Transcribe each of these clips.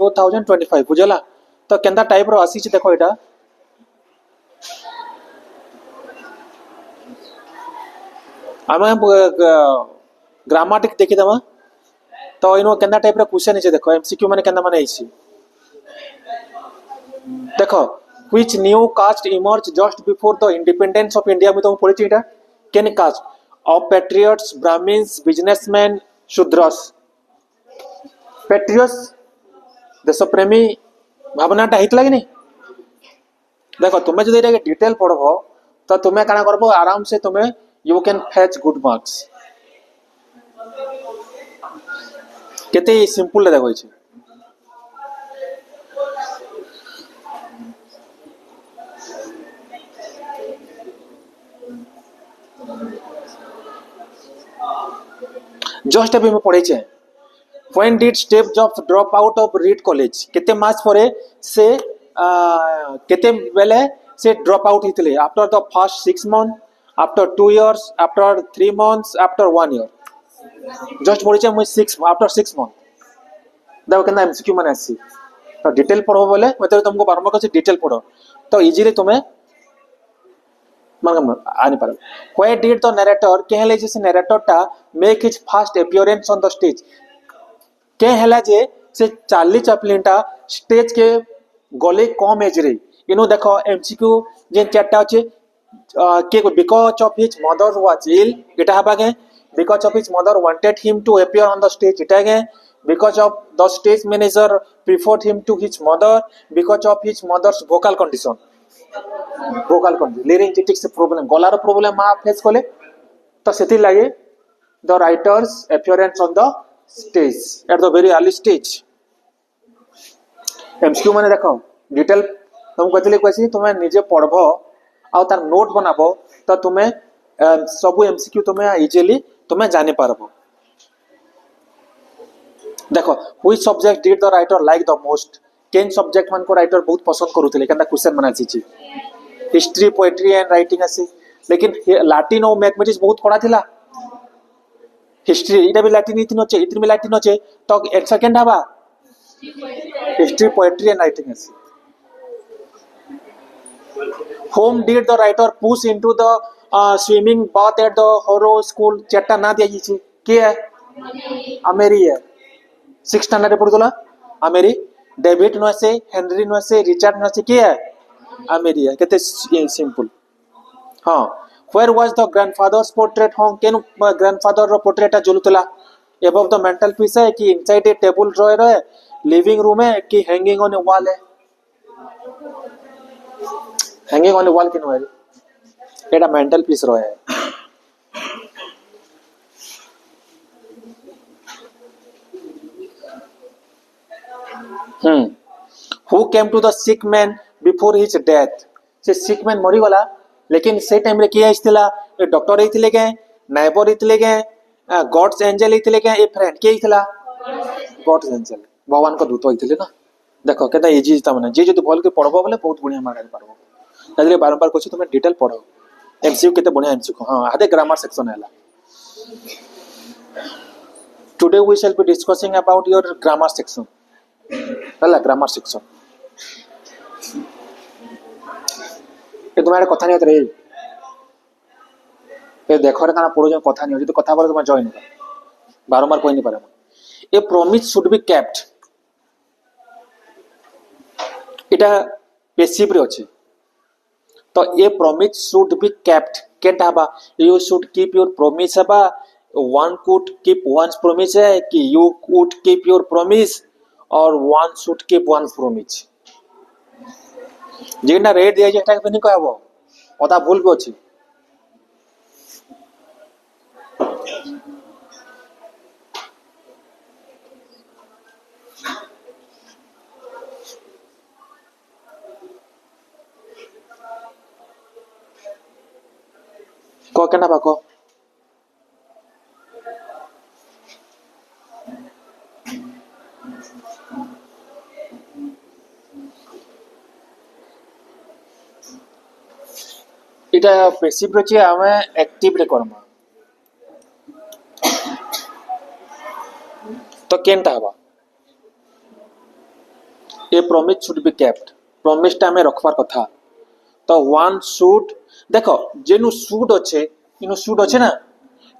2025 बुझला। तो केंदा टाइप रो आसी छी देखो एटा आमे ग्रामाटिक देखि दमा। तो इनो केंदा टाइप रो क्वेश्चन है देखो एमसीक्यू माने केंदा माने आइसी देखो which new caste emerged just before the independence of India में तो पढ़ी छी एटा केन cast of patriots brahmins businessmen shudras patriots देश प्रेमी भावनाटा हितला कि नहीं देखो तुम्हें जो एटा डिटेल पढ़बो तो तुम्हें काना करबो आराम से तुम्हें you can fetch good marks केते सिंपल देखो छी जस्ट अभी मैं पढ़े छे when did Steve Jobs drop out of Reed College केते मास परे से केते बेले से ड्रॉप आउट हितले after the first 6 month after 2 years after 3 months after 1 year just पढ़े छे मैं 6 आफ्टर 6 मंथ देखो केना एमसीक्यू माने आसी तो डिटेल पढ़ो बोले मतलब तुमको बारंबार कहछि डिटेल पढ़ो तो इजीली तुम्हें मतलब आनी पार where did the narrator केहले जे से narrator टा make his first appearance on the stage के हला जे से चार्ली चैपलिन टा स्टेज के गले कम एज रे इनो देखो एमसीक्यू जे चारटा अछि के because of his mother was ill एटा हबा के because of his mother wanted him to appear on the stage एटा के because of the stage manager preferred him to his mother because of his mother's vocal condition laryngitis problem गलार problem मा face कोले तो सेति लागे the writer's appearance on the stage at the very early stage MCQ माने देखो detail तुम कहतले कहसी तुम्हें निजे पढ़बो आ तार नोट बनाबो तो तुम्हें सब एमसीक्यू तुम्हें इजीली तुम्हें जानि पारबो देखो which subject did the writer like the most केन सब्जेक्ट मान को राइटर बहुत पसंद करूथिले केनता क्वेश्चन बना छी हिस्ट्री पोएट्री एंड राइटिंग आसी लेकिन लैटिन और मैथमेटिक्स बहुत कड़ा थिला हिस्ट्री इटा भी लैटिन इतनो छे इतनी भी लैटिन छे तो सेकंड हबा हिस्ट्री पोएट्री एंड राइटिंग आसी whom did the writer push into the swimming bath at the Harrow school चट्टा ना दिया जी के है अमेरी है 6 स्टैंडर्ड पढ़ुला अमेरी डेविड नोसे हेनरी नोसे रिचर्ड नोसे के है अमेरी है केते सिंपल हां where was the grandfather's portrait hung केन ग्रैंडफादर रो पोर्ट्रेट झुलुतला above the mantel piece है कि inside a table drawer है लिविंग रूम है कि हैंगिंग ऑन ए वॉल है हैंगिंग ऑन ए वॉल किन है एटा मेंटल पीस रो है who came to the sick man before his death से sick man मरी वाला लेकिन से टाइम रे किया इस्तला डॉक्टर हितले के नाइबर हितले के गॉड्स एंजल हितले के ए फ्रेंड के हितला गॉड्स एंजल भगवान को दूत हितले ना देखो केता इजी ता माने जे जदी भल के पढ़बो बोले बहुत बढ़िया मार्क पारबो ताले बारंबार कहछि तुमे डिटेल पढ़ो एमसीक्यू केते बढ़िया एमसीक्यू हां आधे ग्रामर सेक्शन हैला today we shall be discussing about your grammar section हला ग्रामर सेक्शन ए तुम्हारे कथा नहीं रे ए देखो रे काना पढो जे कथा नहीं जदी कथा बोले तुम जॉइन कर बारंबार कोई नहीं पारे a promise should be kept इटा पेसिव रे अछि तो a promise should be kept केटा हबा you should keep your promise हबा one could keep one's promise है कि you could keep your promise और one should keep one's promise जेना रेट दिया जेटा के नहीं कहबो ओता भूल भी अछि को केना बाको इटा पैसिव रछि हमें एक्टिव रे करमा तो केनटा हबा ए promise should be kept promise टा हमें रखवार कथा तो वन शुड देखो जेनु शुड अच्छे इनु शुड अच्छे ना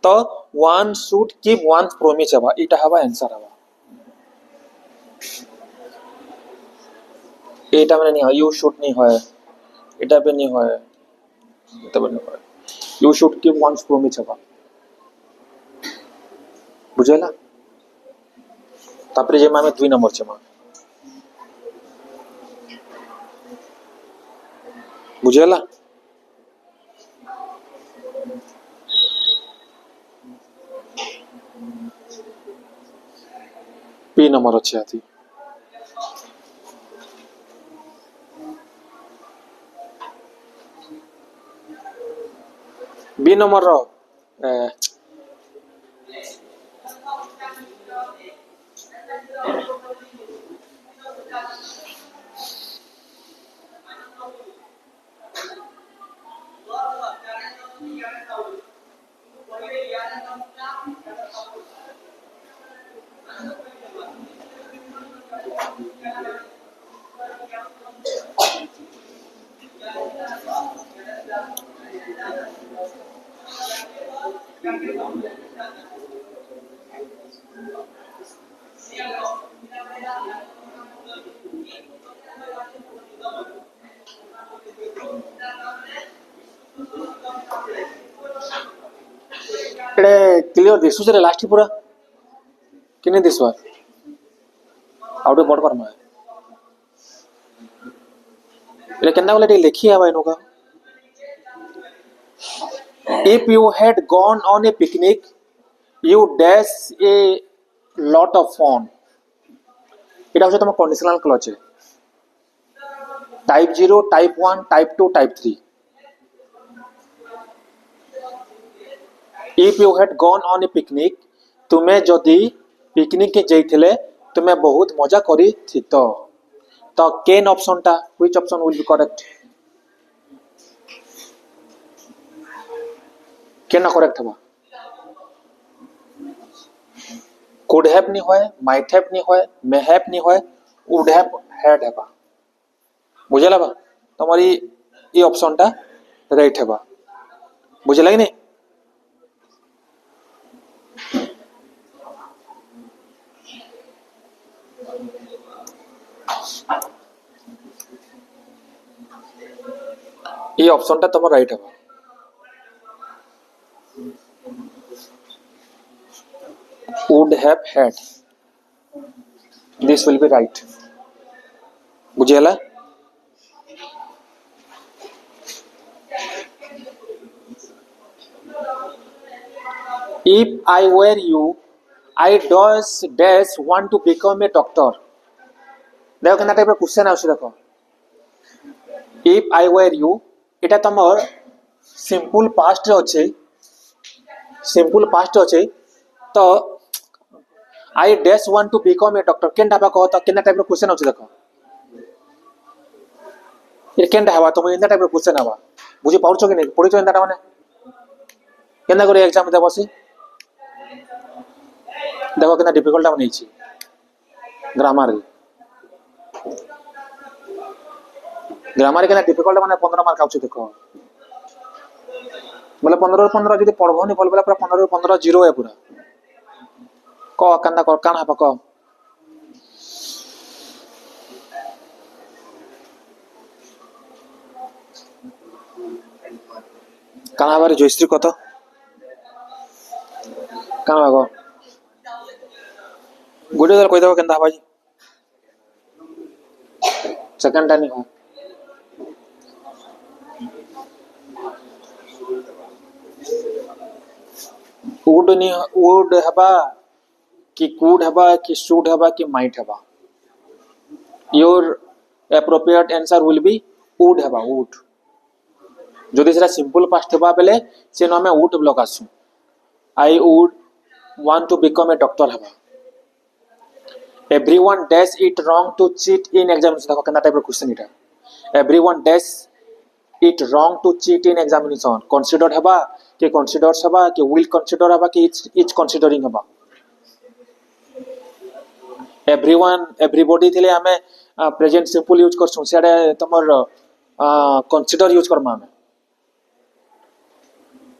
तो one should keep one promise हवा इटा हवा आंसर हवा एटा माने नहीं है यू शुड नहीं है एटा पे नहीं है एटा पे नहीं है you should keep one promise हवा बुझेला तापरे जे मामे 2 नंबर छे मा बुझेला पी नंबर अच्छे आती बी नंबर रो क्लियर दिसु से लास्ट पूरा किने दिसवा आउट बड़ कर मा एले केना बोले लिखी है भाई नुका if you had gone on a picnic you dash a lot of fun এটা হচ্ছে তোমার conditional clause type 0 type 1 type 2 type 3 if you had gone on a picnic तुम्हें जदि पिकनिक के जाइथिले तुम्हें बहुत मजा करी थितो तो केन ऑप्शन टा which option will be correct केना करेक्ट हबा could have नहीं होए might have नहीं होए may have नहीं होए would have had हबा बुझला बा तुम्हारी ये ऑप्शन टा राइट हबा बुझला कि नहीं ये ऑप्शन टा तुम्हारा राइट हबा would have had this will be right बुझेला if I were you I dash want to become a doctor देखो केना टाइप क्वेश्चन आउछ देखो if I were you एटा तमर सिंपल पास्ट अच्छे तो I dash want to become a doctor केनटा बा कहता केना टाइप क्वेश्चन आउछ देखो ये केनटा हवा तुम एंदा टाइप क्वेश्चन हवा बुझी पाउछो कि नहीं पढिछो एंदा माने केना करे एग्जाम दे बसी देखो केना डिफिकल्ट बनै छी ग्रामर केना डिफिकल्ट माने 15 मार्क आउछ देखो बोले 15 ରୁ 15 जदी पढबो नि बोल बोला पूरा 15 ରୁ 15 जीरो है पूरा क कांदा कर काना हबा क काना हबारे जयश्री कत काना बागो गुडे दल कहि दबो केनदा हबा जी सेकंड टाइम हो would हबा कि could हबा कि should हबा कि might हबा your appropriate answer will be would हबा would जदि सेटा सिंपल पास्ट हबा बेले से न हमें would लगासु I would want to become a doctor हबा everyone dash it wrong to cheat in examination देखो केना टाइप क्वेश्चन इटा everyone dash it wrong to cheat in examination considered हबा कि considers हबा कि will consider हबा कि it's considering हबा एवरीवन एवरीबॉडी थिले हमें प्रेजेंट सिंपल यूज करछो सेडे तमर कंसीडर यूज करमा हमें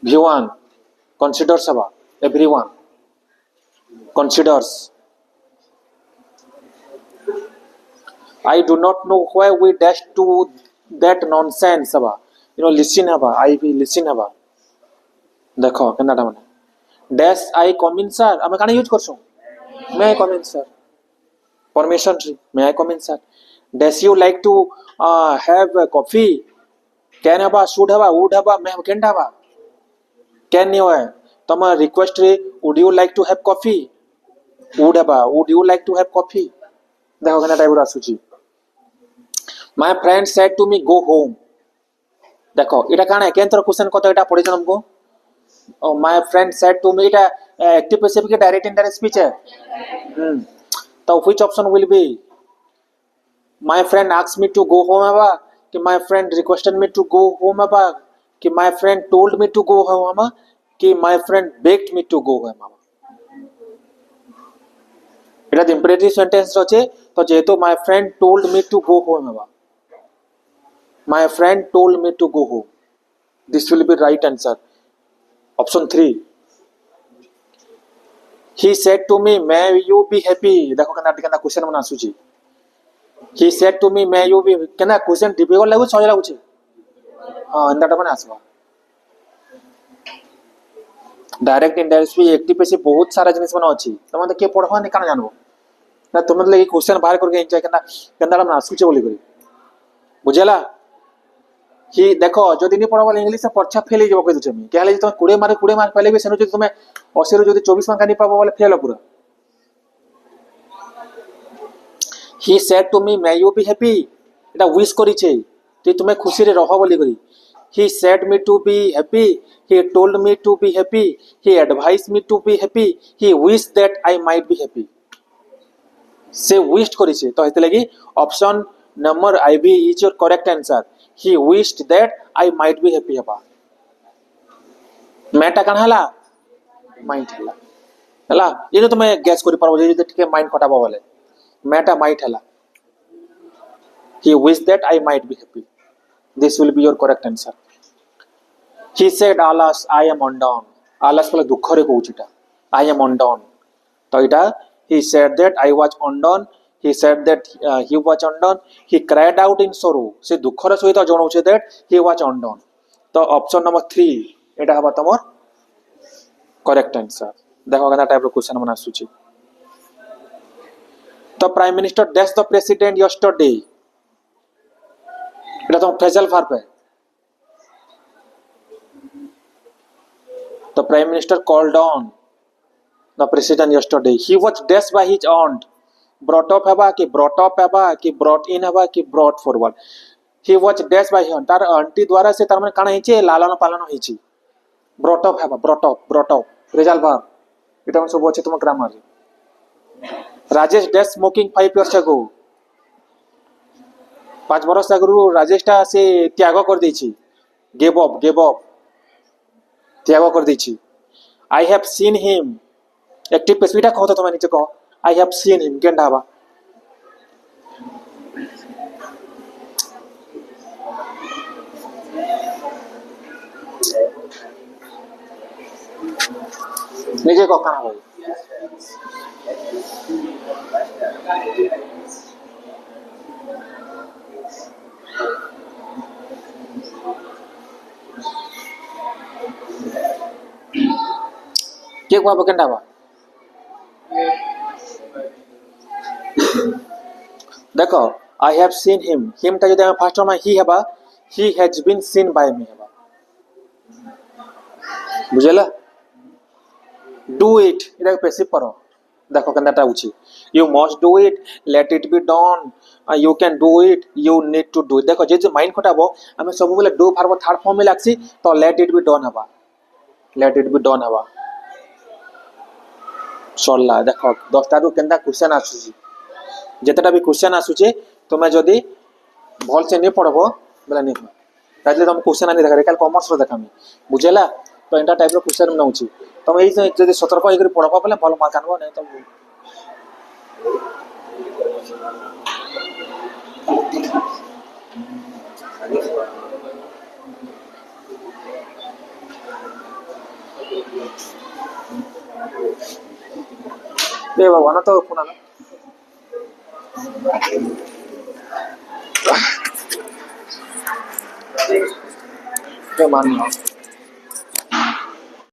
भिवान कंसीडर सभा everyone considers. I do not know why we dash to that nonsense haba. Listen haba. I will listen haba. देखो केनाटा माने dash I come in sir. आमे काना use करछो may I come in sir. Permission may I come in sir. Dash you like to have a coffee. Can haba should haba would haba may can haba. Can you है तमा request रे would you like to have coffee. would you like to have coffee देखो केना type आसुची my friend said to me go home देखो एटा काना केंतर question कत एटा पढि हमको my friend said to me Etah active passive के डायरेक्ट इनडायरेक्ट स्पीच है तो which option will be my friend asked me to go home हवा कि my friend requested me to go home हवा कि my friend told me to go home हवा कि my friend begged me to go home हवा এটা imperative sentence আছে তো যেহেতু my friend told me to go home হবা my friend told me to go home this will be right answer option 3 he said to me may you be happy देखो केना question बना आसुची he said to me may you be केना question difficult लागु सहज लागुची हां एंदाटा बना आसबा डायरेक्ट इनडायरेक्ट भी एक्टिव पैसिव बहुत सारा जिनिस बना अछि तमन के पढवा ने काना जानबो ना तुम लगे क्वेश्चन बाहर करके इंचा केना केंदाला ना आसुचे बोली करी बुझेला कि देखो जदी नि पढवा इंग्लिश से परीक्षा फेल हो जबो कहि तुम केले तुम 20 मार्क पहले भी सेनो जदी तुम 80 रो जदी 24 मार्क नि पाबो बोले फेल हो पूरा ही said to me may you be happy एटा विश करी छे कि तुम खुशी रे रहो बोली करी he said me to be happy he told me to be happy he advised me to be happy he wished that I might be happy से wished करिसे तो हेते लगी option number I B is your correct answer he wished that I might be happy हबा मैटा कन हला might हला इनो तुम गैस करि परबो जे ठीक माइंड कटाबो बोले मैटा माइट हला he wished that I might be happy this will be your correct answer he said alas I am undone alas पले दुख रे कहूचीटा I am undone तो इटा he said that I was undone he said that he was undone he cried out in sorrow से दुख रे सहित जणाउछे that he was undone तो ऑप्शन नंबर 3 एटा हबा तमर करेक्ट आंसर देखो केना टाइप रो क्वेश्चन बना आसुची तो prime minister dash the president yesterday एटा तो फ्रेजल वर्ब है the prime minister called on the president yesterday he was dashed by his aunt brought up haba ki brought in haba ki brought forward he was dashed by his तार aunty द्वारा से तार माने काना हिचे लालन पालन हिची brought up haba brought up phrasal verb एटा हम सब अछि तुम grammar Rajesh dash smoking 5 years ago 5 बरस आगु राजेश टा से त्याग कर देछि गिव अप त्याग कर देछि I have seen him active पेसिविटा कहो तो तुम नीचे कहो आई हैव सीन हिम केन ढाबा नीचे कहो कहां भाई के को बकन ढाबा देखो आई हैव सीन हिम ता जदि फर्स्ट में ही हबा he has been seen by me हबा बुझला डू इट एटा पैसिव करो देखो केनटा उची you must do it let it be done you can do it you need to do it देखो जे माइंड खटाबो हमें सब बेले डू फार थर्ड फॉर्म में लागसी तो लेट इट बी डन हबा सरला देखो 10टा रु केनटा क्वेश्चन आसुची जेतेटा भी क्वेश्चन आसुचे तुमे जदी भल से नहीं पढ़बो बेला नहीं ताले तुम क्वेश्चन आनी देखा काल कॉमर्स रो देखामी बुझेला तो एंटा टाइप रो क्वेश्चन बनाउची तुम एई जदी सतर्क होई कर पढ़बो बेला भल मार्क आनबो नहीं तो ए बाबा ना तो पुन्हा ते मानलं